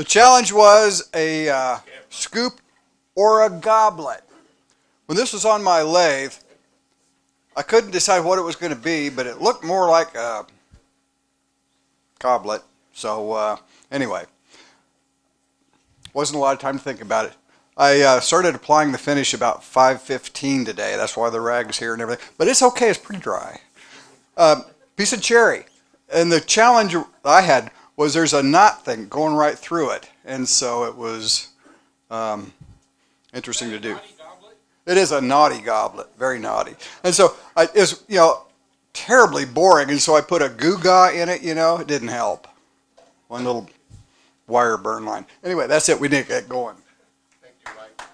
The challenge was a scoop or a goblet. When this was on my lathe, I couldn't decide what it was going to be, but it looked more like a goblet. So anyway, wasn't a lot of time to think about it. I started applying the finish about 5:15 today. That's why the rag's here and everything. But it's okay. It's pretty dry. Piece of cherry. And the challenge I had was there's a knot thing going right through it. And so it was interesting to do. It is a naughty goblet. Very naughty. And so it's, terribly boring. And so I put a Goo-Gah in it, It didn't help. One little wire burn line. Anyway, that's it. We need to get going. Thank you, Mike.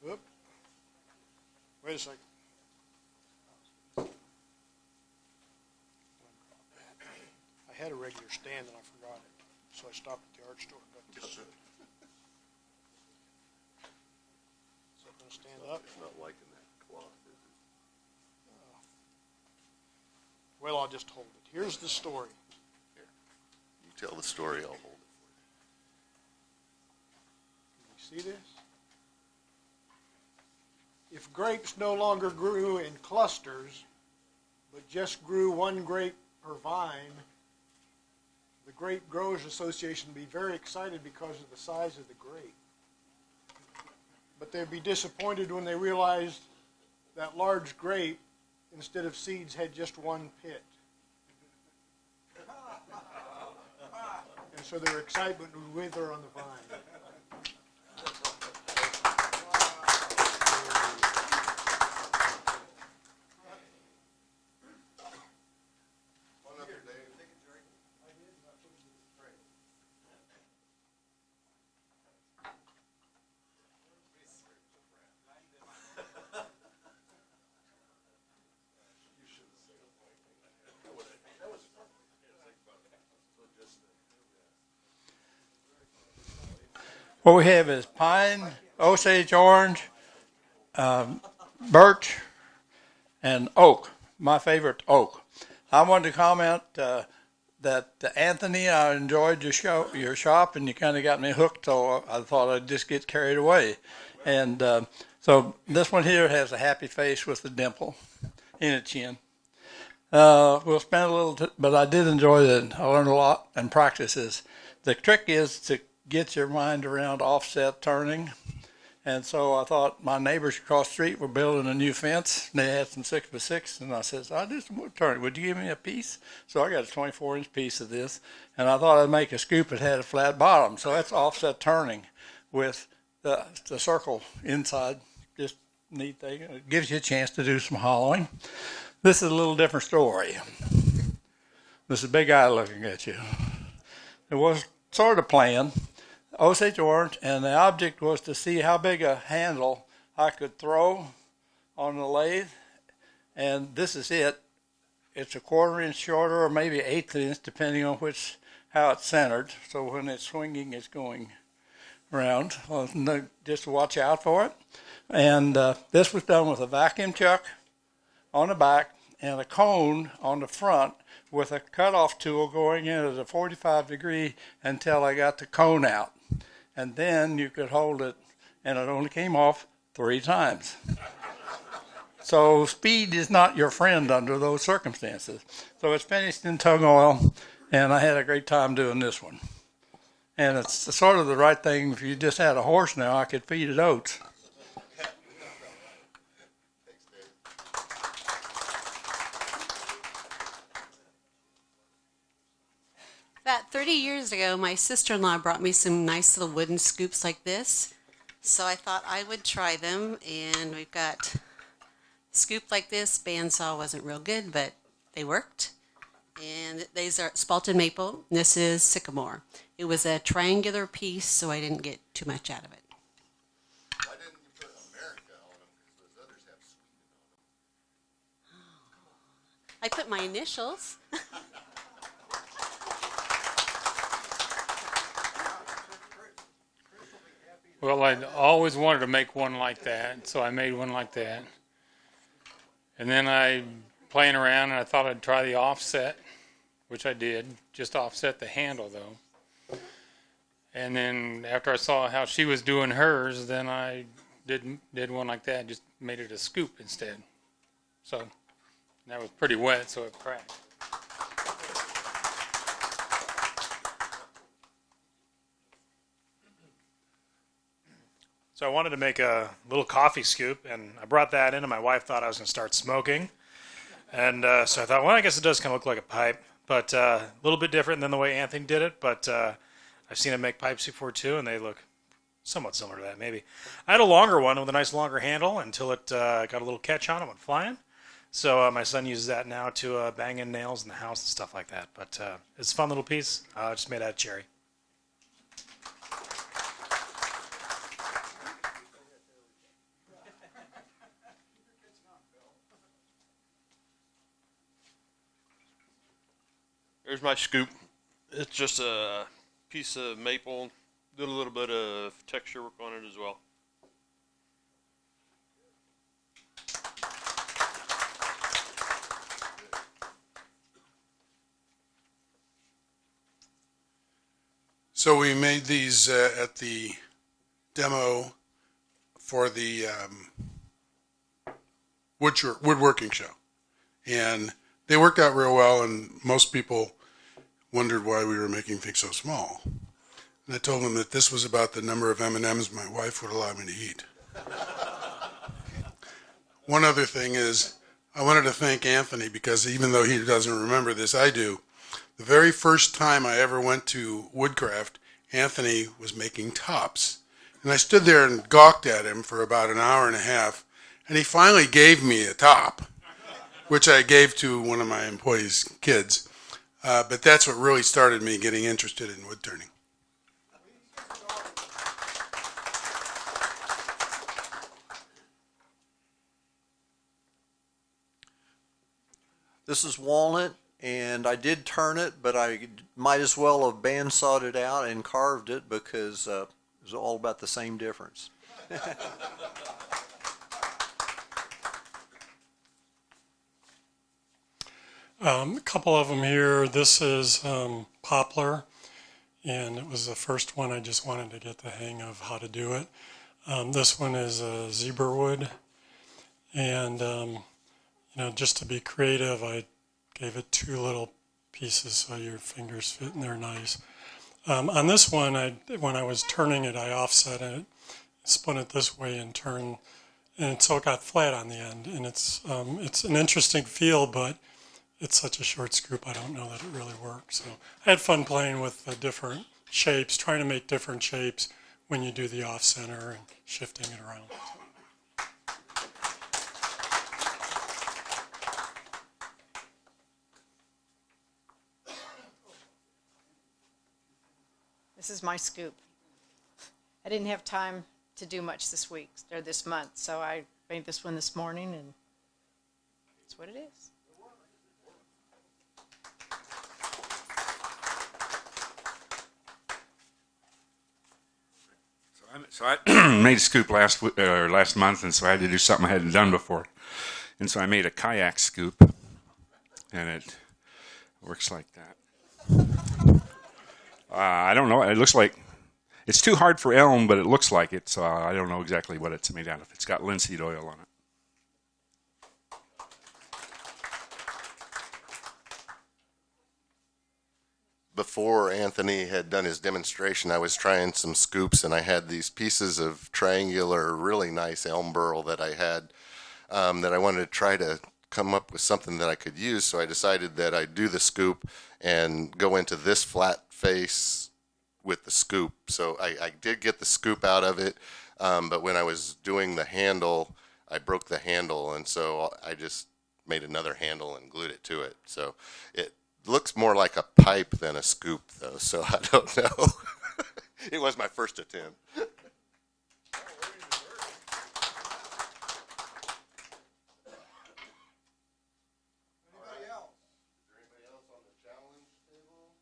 Whoop. Wait a second. I had a regular stand and I forgot it, so I stopped at the art store and got this. Is that going to stand up? It's not liking that cloth, is it? Well, I'll just hold it. Here's the story. Here, you tell the story, I'll hold it Can you see this? If grapes no longer grew in clusters, but just grew one grape per vine, the Grape Growers Association would be very excited because of the size of the grape. But they'd be disappointed when they realized that large grape, instead of seeds, had just one pit. And so their excitement would wither on the vine. What we have is pine, Osage orange, birch, and oak. My favorite, oak. I wanted to comment that Anthony, I enjoyed your shop, and you kind of got me hooked. So I thought I'd just get carried away. And so this one here has a happy face with a dimple in its chin. We'll spend a little, but I did enjoy it. I learned a lot and practices. The trick is to get your mind around offset turning. And so I thought my neighbors across the street were building a new fence. And they had some 6x6, and I said, I do some wood turning. Would you give me a piece? So I got a 24-inch piece of this, and I thought I'd make a scoop that had a flat bottom. So that's offset turning with the circle inside. Just neat thing. It gives you a chance to do some hollowing. This is a little different story. This is a big eye looking at you. It was sort of planned. Osage orange, and the object was to see how big a handle I could throw on the lathe, and this is it. It's a 1/4 inch shorter, or maybe 1/8 inch, depending on how it's centered. So when it's swinging, it's going around. Well, just watch out for it. And this was done with a vacuum chuck on the back and a cone on the front, with a cutoff tool going in at a 45-degree until I got the cone out. And then you could hold it, and it only came off 3 times. So speed is not your friend under those circumstances. So it's finished in tung oil, and I had a great time doing this one. And it's sort of the right thing. If you just had a horse now, I could feed it oats. About 30 years ago, my sister-in-law brought me some nice little wooden scoops like this. So I thought I would try them, and we've got a scoop like this. Bandsaw wasn't real good, but they worked. And these are spalted maple. This is sycamore. It was a triangular piece, so I didn't get too much out of it. Why didn't you put America on them? Because those others have Sweden on them. I put my initials. Well, I always wanted to make one like that, so I made one like that. And then I playing around, and I thought I'd try the offset, which I did. Just offset the handle though. And then after I saw how she was doing hers, then I did one like that. Just made it a scoop instead. So that was pretty wet, so it cracked. So I wanted to make a little coffee scoop, and I brought that in, and my wife thought I was going to start smoking. And so I thought, well, I guess it does kind of look like a pipe, but a little bit different than the way Anthony did it. But I've seen him make pipes before, too, and they look somewhat similar to that, maybe. I had a longer one with a nice longer handle until it got a little catch on it, went flying. So my son uses that now to bang in nails in the house and stuff like that. But it's a fun little piece. Just made out of cherry. There's my scoop. It's just a piece of maple. Did a little bit of texture work on it as well. So we made these at the demo for the woodworking show, and they worked out real well, and most people wondered why we were making things so small. And I told them that this was about the number of M&Ms my wife would allow me to eat. One other thing is, I wanted to thank Anthony, because even though he doesn't remember this, I do. The very first time I ever went to Woodcraft, Anthony was making tops. And I stood there and gawked at him for about an hour and a half, and he finally gave me a top, which I gave to one of my employees' kids. But that's what really started me getting interested in woodturning. This is walnut, and I did turn it, but I might as well have bandsawed it out and carved it, because it was all about the same difference. A couple of them here. This is poplar, and it was the first one. I just wanted to get the hang of how to do it. This one is zebra wood, and just to be creative, I gave it two little pieces so your fingers fit in there nice. On this one, when I was turning it, I offset it, spun it this way and turned, and so it got flat on the end. And it's an interesting feel, but it's such a short scoop, I don't know that it really works. So I had fun playing with the different shapes, trying to make different shapes when you do the off center and shifting it around. This is my scoop. I didn't have time to do much this week or this month, so I made this one this morning, and that's what it is. So I made a scoop last month, and so I had to do something I hadn't done before. And so I made a kayak scoop, and it works like that. I don't know. It looks like it's too hard for elm, but it looks like it, so I don't know exactly what it's made out of. It's got linseed oil on it. Before Anthony had done his demonstration, I was trying some scoops, and I had these pieces of triangular, really nice elm burl that I had that I wanted to try to come up with something that I could use. So I decided that I'd do the scoop and go into this flat face with the scoop. So I did get the scoop out of it, but when I was doing the handle, I broke the handle, and so I just made another handle and glued it to it. So it looks more like a pipe than a scoop, though, so I don't know. It was my first attempt. Anybody else? Is there anybody else on the challenge table?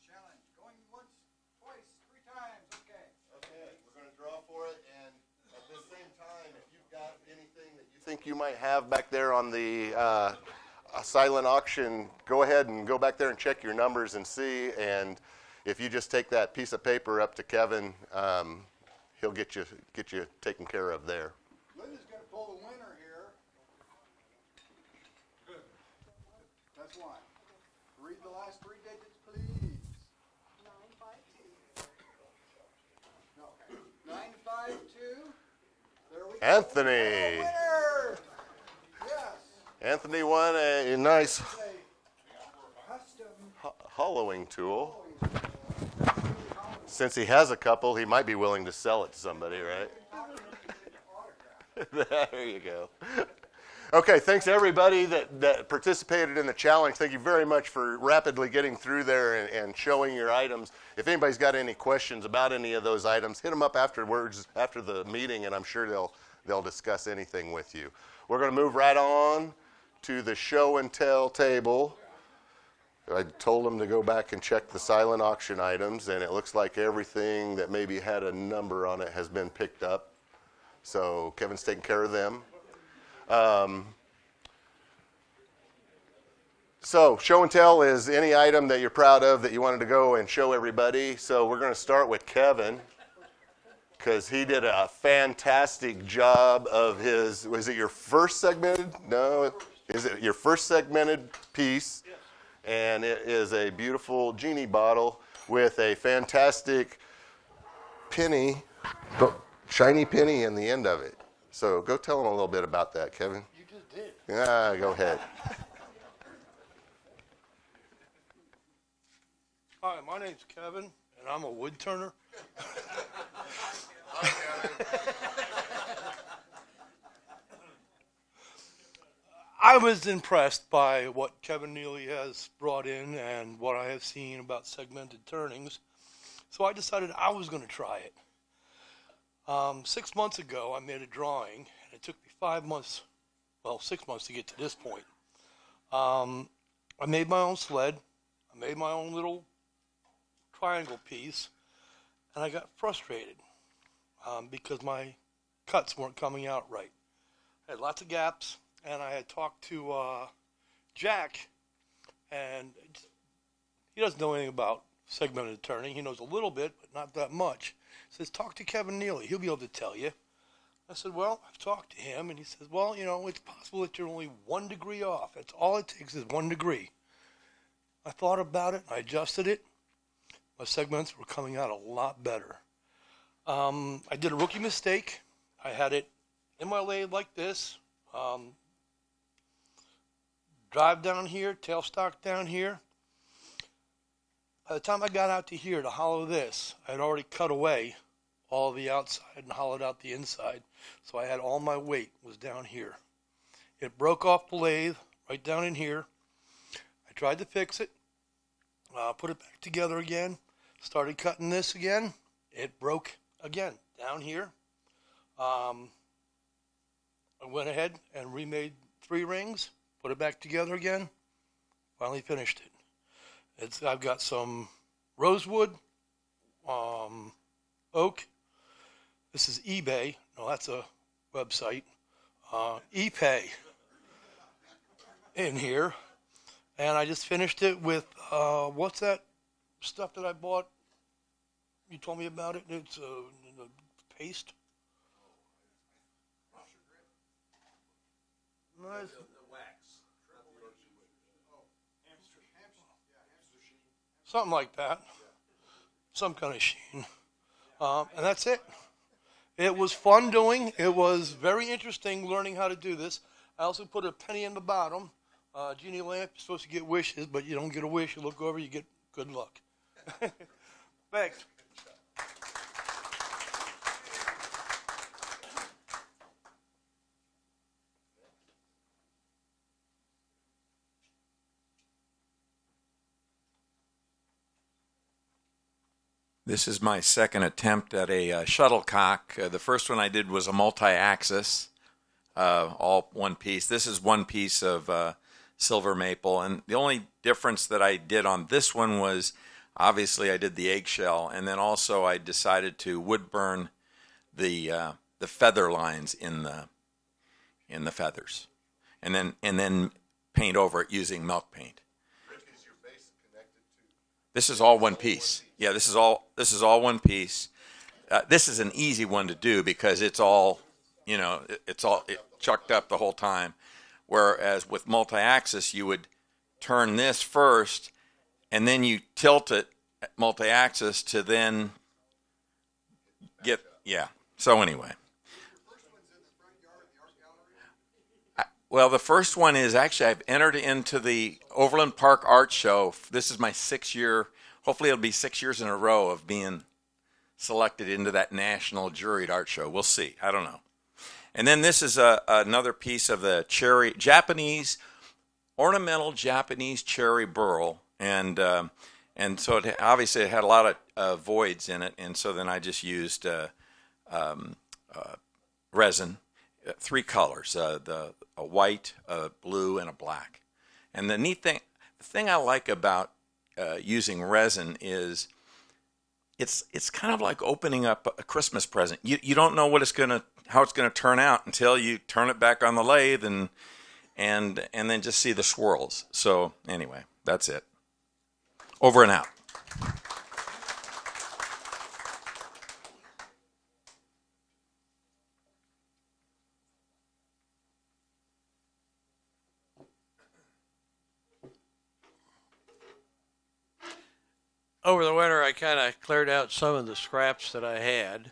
Challenge. Going once, twice, 3 times. Okay. Okay, we're going to draw 4. think you might have back there on the silent auction, go ahead and go back there and check your numbers and see. And if you just take that piece of paper up to Kevin, he'll get you taken care of there. Linda's going to pull the winner here. That's one. Read the last three digits, please. 952. No. 952. There we go. Anthony. Winner. Yes. Anthony won a nice Custom hollowing tool. Since he has a couple, he might be willing to sell it to somebody, right? There you go. Okay, thanks everybody that participated in the challenge. Thank you very much for rapidly getting through there and showing your items. If anybody's got any questions about any of those items, hit them up afterwards, after the meeting, and I'm sure they'll discuss anything with you. We're going to move right on to the show and tell table. I told them to go back and check the silent auction items, and it looks like everything that maybe had a number on it has been picked up. So Kevin's taking care of them. So show and tell is any item that you're proud of that you wanted to go and show everybody. So we're going to start with Kevin, because he did a fantastic job of his, was it your first segmented? No, is it your first segmented piece? And it is a beautiful genie bottle with a fantastic penny, shiny penny in the end of it. So go tell them a little bit about that, Kevin. You just did. Yeah, go ahead. Hi, my name's Kevin, and I'm a wood turner. I was impressed by what Kevin Neely has brought in and what I have seen about segmented turnings. So I decided I was going to try it. 6 months ago, I made a drawing, and it took me 6 months to get to this point. I made my own sled. I made my own little triangle piece, and I got frustrated because my cuts weren't coming out right. I had lots of gaps, and I had talked to Jack, and he doesn't know anything about segmented turning. He knows a little bit, but not that much. He says, talk to Kevin Neely. He'll be able to tell you. I said, well, I've talked to him, and he says, well, it's possible that you're only 1 degree off. That's all it takes is 1 degree. I thought about it. I adjusted it. My segments were coming out a lot better. I did a rookie mistake. I had it in my lathe like this. Drive down here, tailstock down here. By the time I got out to here to hollow this, I had already cut away all the outside and hollowed out the inside. So I had all my weight was down here. It broke off the lathe right down in here. I tried to fix it, put it back together again, started cutting this again. It broke again down here. I went ahead and remade 3 rings, put it back together again, finally finished it. I've got some rosewood, oak. This is eBay. No, that's a website. ePay in here. And I just finished it with, what's that stuff that I bought? You told me about it. It's paste. Nice. Something like that. Some kind of sheen. And that's it. It was fun doing. It was very interesting learning how to do this. I also put a penny in the bottom. Genie lamp, you're supposed to get wishes, but you don't get a wish. You look over, you get good luck. Thanks. This is my second attempt at a shuttlecock. The first one I did was a multi-axis, all one piece. This is one piece of silver maple, and the only difference that I did on this one was obviously I did the eggshell, and then also I decided to wood burn the feather lines in in the feathers, and then paint over it using milk paint. This is all one piece. Yeah, this is all one piece. This is an easy one to do because it's all, it's chucked up the whole time. Whereas with multi-axis, you would turn this first, and then you tilt it at multi-axis to then get, yeah. So anyway. Well, the first one is actually I've entered into the Overland Park Art Show. This is my 6th year. Hopefully it'll be 6 years in a row of being selected into that national juried art show. We'll see. I don't know. And then this is another piece of the ornamental Japanese cherry burl. And so obviously it had a lot of voids in it. And so then I just used resin, 3 colors, a white, a blue, and a black. And the thing I like about using resin is it's kind of like opening up a Christmas present. You don't know how it's gonna turn out until you turn it back on the lathe and then just see the swirls. So anyway, that's it. Over and out. Over the winter, I kind of cleared out some of the scraps that I had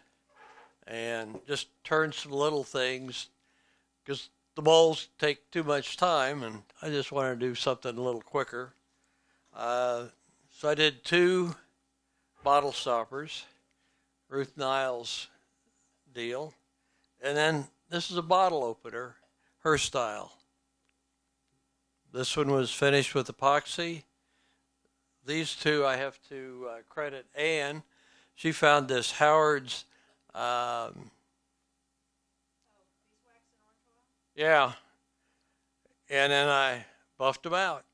and just turned some little things because the molds take too much time and I just wanted to do something a little quicker. So I did 2 bottle stoppers, Ruth Niles deal, and then this is a bottle opener, her style. This one was finished with epoxy. These 2 I have to credit Ann. She found this Howard's, yeah, and then I buffed them out.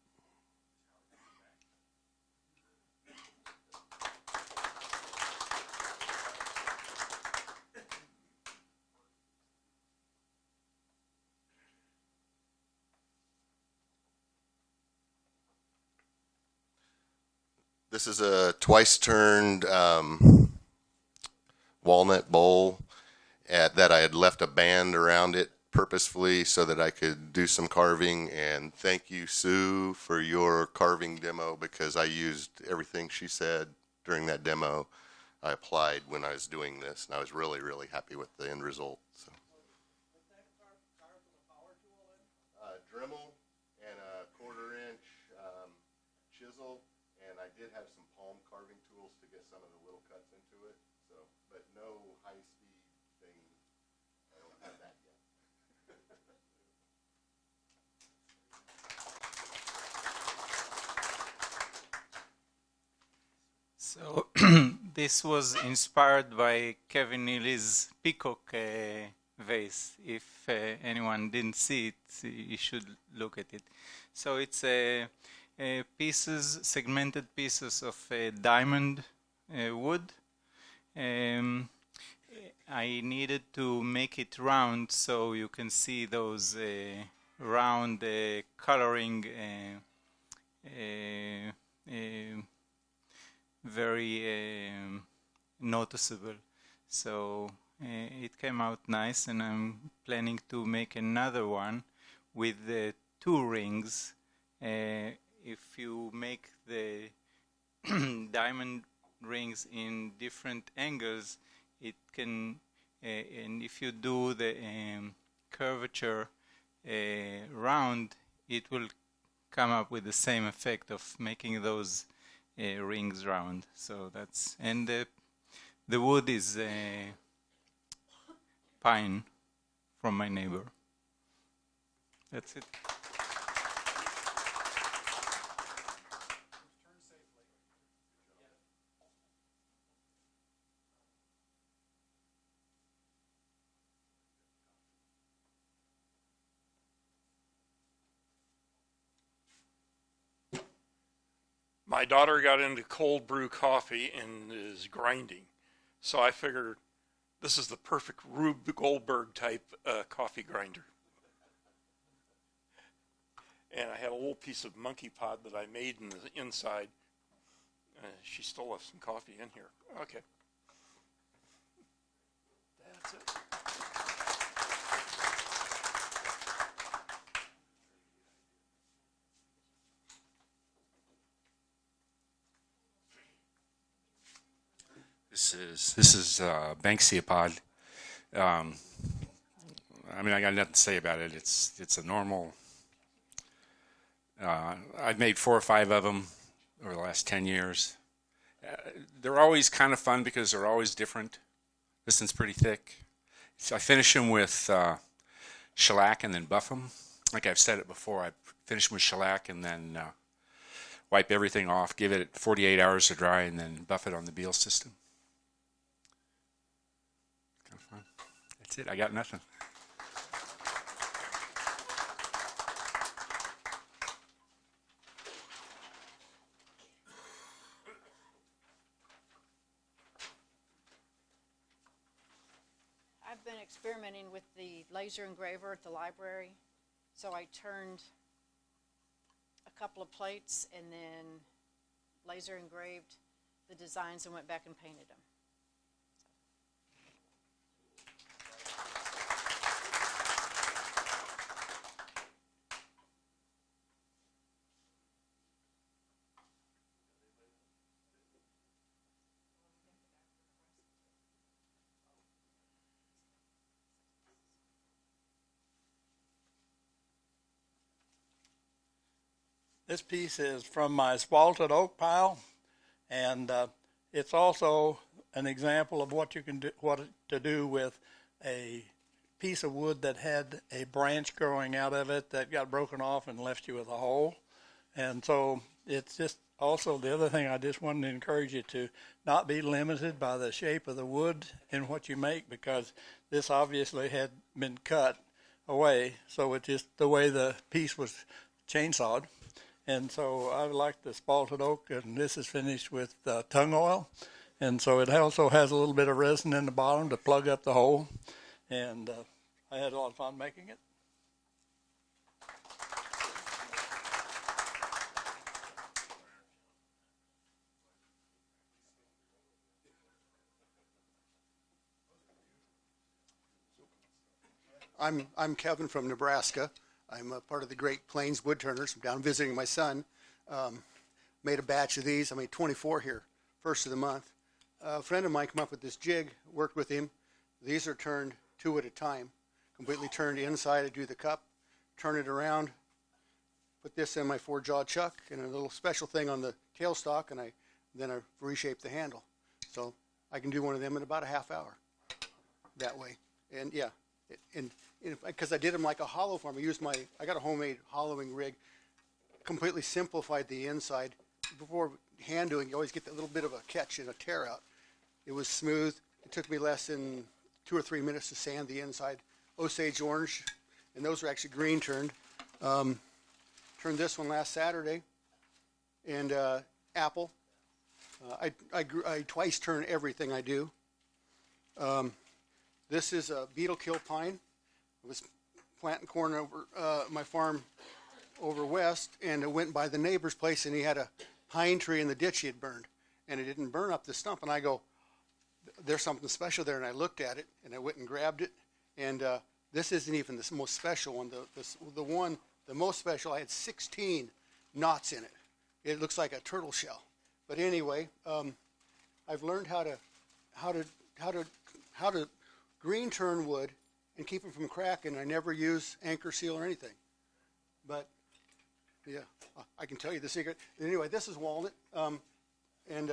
This is a twice-turned walnut bowl that I had left a band around it purposefully so that I could do some carving. And thank you, Sue, for your carving demo because I used everything she said during that demo. I applied when I was doing this, and I was really, really happy with the end result. So. Dremel and a 1/4-inch chisel. And I did have some palm carving tools to get some of the little cuts into it. So, but no high-speed thing. I don't have that yet. So this was inspired by Kevin Neely's peacock vase. If anyone didn't see it, you should look at it. So it's segmented pieces of diamond wood. I needed to make it round so you can see those round coloring very noticeable. So it came out nice, and I'm planning to make another one with 2 rings. If you make the diamond rings in different angles, it can, and if you do the curvature round, it will come up with the same effect of making those rings round. So that's, and the wood is pine from my neighbor. That's it. My daughter got into cold brew coffee and is grinding. So I figured this is the perfect Rube Goldberg type coffee grinder. and I had a little piece of monkey pod that I made in the inside. She still left some coffee in here. Okay. That's it. This is Banksia pod. I mean, I got nothing to say about it. It's a normal. I've made 4 or 5 of them over the last 10 years. They're always kind of fun because they're always different. This one's pretty thick. So I finish them with shellac and then buff them. Like I've said it before, I finish them with shellac and then wipe everything off, give it 48 hours to dry, and then buff it on the Beal system. Kind of fun. That's it. I got nothing. I've been experimenting with the laser engraver at the library. So I turned a couple of plates and then laser engraved the designs and went back and painted them. This piece is from my spalted oak pile, and it's also an example of what you can do, what to do with a piece of wood that had a branch growing out of it that got broken off and left you with a hole. And so it's just also the other thing I just wanted to encourage you to not be limited by the shape of the wood in what you make, because this obviously had been cut away, so it's just the way the piece was chainsawed. And so I like the spalted oak, and this is finished with tung oil. And so it also has a little bit of resin in the bottom to plug up the hole. And I had a lot of fun making it. I'm Kevin from Nebraska. I'm a part of the Great Plains Woodturners. I'm down visiting my son. Made a batch of these. I made 24 here, first of the month. A friend of mine came up with this jig, worked with him. These are turned 2 at a time, completely turned inside. I do the cup, turn it around, put this in my 4-jaw chuck, and a little special thing on the tailstock, and then I reshape the handle. So I can do one of them in about a half hour that way. And yeah, because I did them like a hollow form. I got a homemade hollowing rig, completely simplified the inside. Before hand doing, you always get that little bit of a catch and a tear out. It was smooth. It took me less than 2 or 3 minutes to sand the inside. Osage orange, and those are actually green turned. Turned this one last Saturday, and apple. I twice turn everything I do. This is a beetle kill pine. I was planting corn over my farm over west, and I went by the neighbor's place, and he had a pine tree in the ditch he had burned, and it didn't burn up the stump. And I go, there's something special there, and I looked at it, and I went and grabbed it, and this isn't even the most special one. The most special, I had 16 knots in it. It looks like a turtle shell. But anyway, I've learned how to green turn wood and keep them from cracking. I never use anchor seal or anything. But yeah, I can tell you the secret. Anyway, this is walnut, and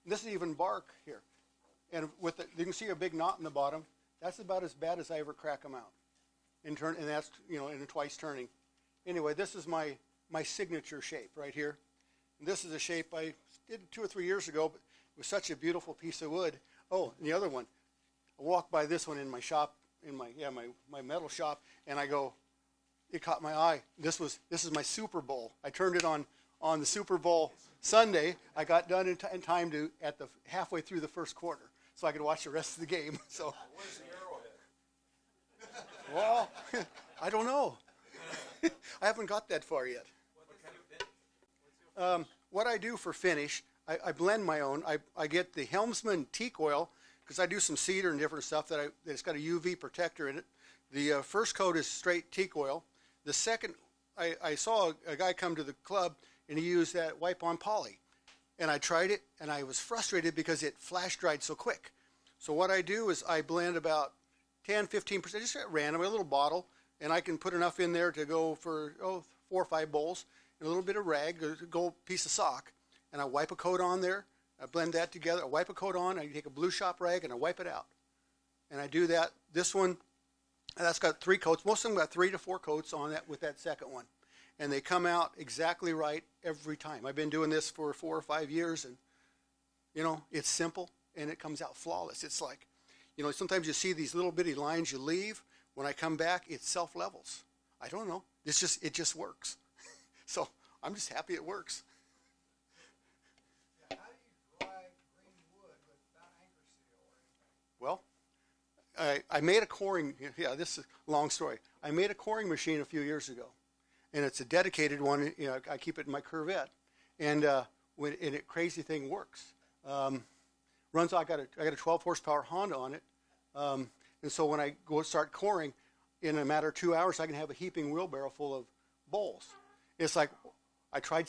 this is even bark here. And you can see a big knot in the bottom. That's about as bad as I ever crack them out. And that's in a twice turning. Anyway, this is my signature shape right here. And this is a shape I did 2 or 3 years ago, but it was such a beautiful piece of wood. Oh, and the other one, I walked by this one in my shop, in my metal shop, and I go, it caught my eye. This is my Super Bowl. I turned it on the Super Bowl Sunday. I got done in time to at the halfway through the first quarter, so I could watch the rest of the game. So, where's the arrowhead? Well, I don't know. I haven't got that far yet. What I do for finish, I blend my own. I get the Helmsman teak oil because I do some cedar and different stuff that's got a UV protector in it. The first coat is straight teak oil. The second, I saw a guy come to the club and he used that wipe-on poly. And I tried it and I was frustrated because it flash dried so quick. So what I do is I blend about 10, 15%, just at random, a little bottle, and I can put enough in there to go for 4 or 5 bowls, and a little bit of rag, a gold piece of sock, and I wipe a coat on there. I blend that together. I wipe a coat on. I take a blue shop rag and I wipe it out. And I do that. This one, that's got 3 coats. Most of them got 3 to 4 coats on that with that second one, and they come out exactly right every time. I've been doing this for 4 or 5 years, and you know it's simple and it comes out flawless. It's like, you know, sometimes you see these little bitty lines you leave. When I come back, it self-levels. I don't know. It just works. So I'm just happy it works. How do you dry green wood without anchor seal or Well, anything? I made a coring. Yeah, this is a long story. I made a coring machine a few years ago, and it's a dedicated one. You know, I keep it in my Corvette, and crazy thing works. Runs. I got a 12 horsepower Honda on it. And so when I go start coring, in a matter of 2 hours, I can have a heaping wheelbarrow full of bowls. It's like, I tried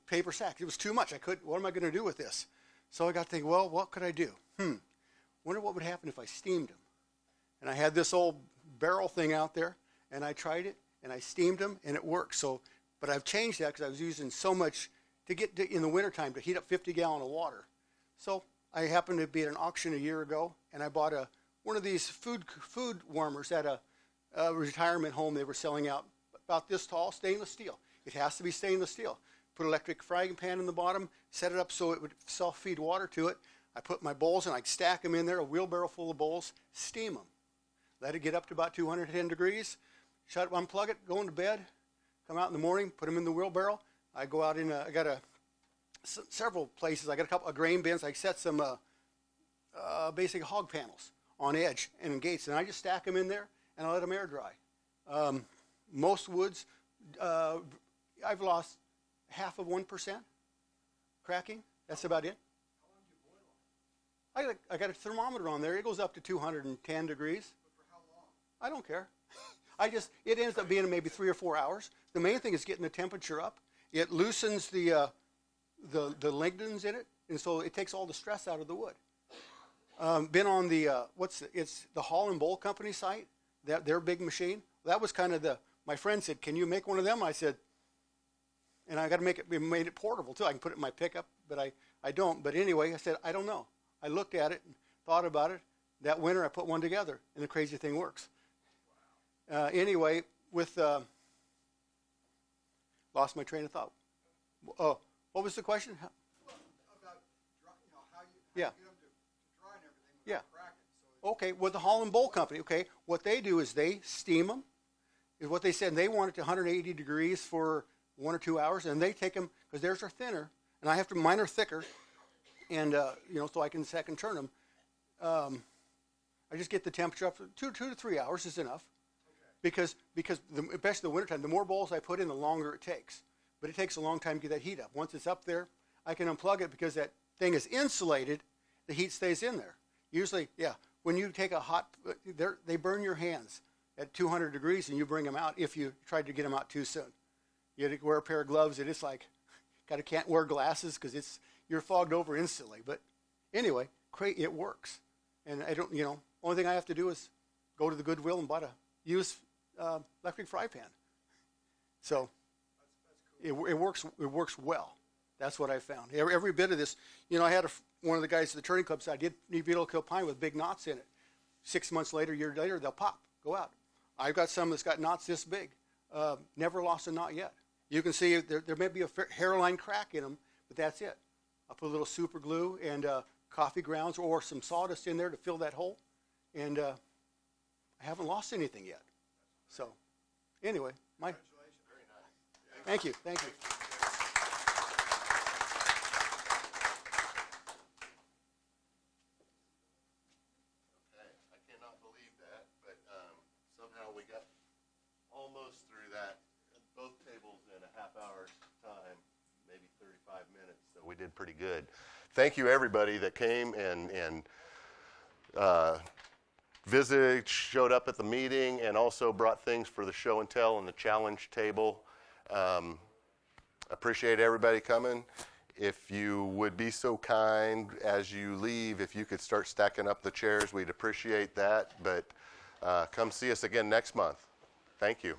paper sack. It was too much. What am I going to do with this? So I got to think, well, what could I do? Wonder what would happen if I steamed them. And I had this old barrel thing out there, and I tried it, and I steamed them, and it worked. So, but I've changed that because I was using so much in the wintertime to heat up 50 gallons of water. So I happened to be at an auction a year ago, and I bought one of these food warmers at a retirement home. They were selling out about this tall, stainless steel. It has to be stainless steel. Put an electric frying pan in the bottom, set it up so it would self-feed water to it. I put my bowls and I'd stack them in there, a wheelbarrow full of bowls, steam them. Let it get up to about 210 degrees, shut it, unplug it, go into bed, come out in the morning, put them in the wheelbarrow. I go out I got several places. I got a couple of grain bins. I set some basic hog panels on edge and gates, and I just stack them in there and I let them air dry. Most woods, I've lost 0.5% cracking. That's about it. I got a thermometer on there. It goes up to 210 degrees. But for how long? I don't care. It ends up being maybe 3 or 4 hours. The main thing is getting the temperature up. It loosens the lignins in it, and so it takes all the stress out of the wood. Been on it's the Hall and Bowl Company site, their big machine. That was kind of my friend said, can you make one of them? I said, and I got to we made it portable too. I can put it in my pickup, but I don't. But anyway, I said, I don't know. I looked at it and thought about it. That winter, I put one together, and the crazy thing works. Anyway, lost my train of thought. What was the question? About how you get them to dry and everything without cracking. So Okay, with the Hall and Bowl Company, okay, what they do is they steam them, is what they said. They want it to 180 degrees for 1 or 2 hours, and they take them, because theirs are thinner, and mine are thicker, and, so I can second turn them. I just get the temperature up, 2 to 3 hours is enough, because especially the wintertime, the more bowls I put in, the longer it takes. But it takes a long time to get that heat up. Once it's up there, I can unplug it because that thing is insulated, the heat stays in there. Usually, when you take they burn your hands at 200 degrees and you bring them out if you tried to get them out too soon. You had to wear a pair of gloves and it's like, can't wear glasses because you're fogged over instantly. But anyway, it works. And I don't, only thing I have to do is go to the Goodwill and buy a used electric fry pan. So it works well. That's what I found. Every bit of this, I had one of the guys at the turning club said, I did need beetle kill pine with big knots in it. 6 months later, a year later, they'll pop, go out. I've got some that's got knots this big. Never lost a knot yet. You can see there may be a hairline crack in them, but that's it. I'll put a little super glue and coffee grounds or some sawdust in there to fill that hole. And I haven't lost anything yet. So anyway, Thank you. Okay, I cannot believe that, but somehow we got almost through that. did pretty good. Thank you, everybody that came and visited, showed up at the meeting, and also brought things for the show and tell and the challenge table. Appreciate everybody coming. If you would be so kind as you leave, if you could start stacking up the chairs, we'd appreciate that. But come see us again next month. Thank you.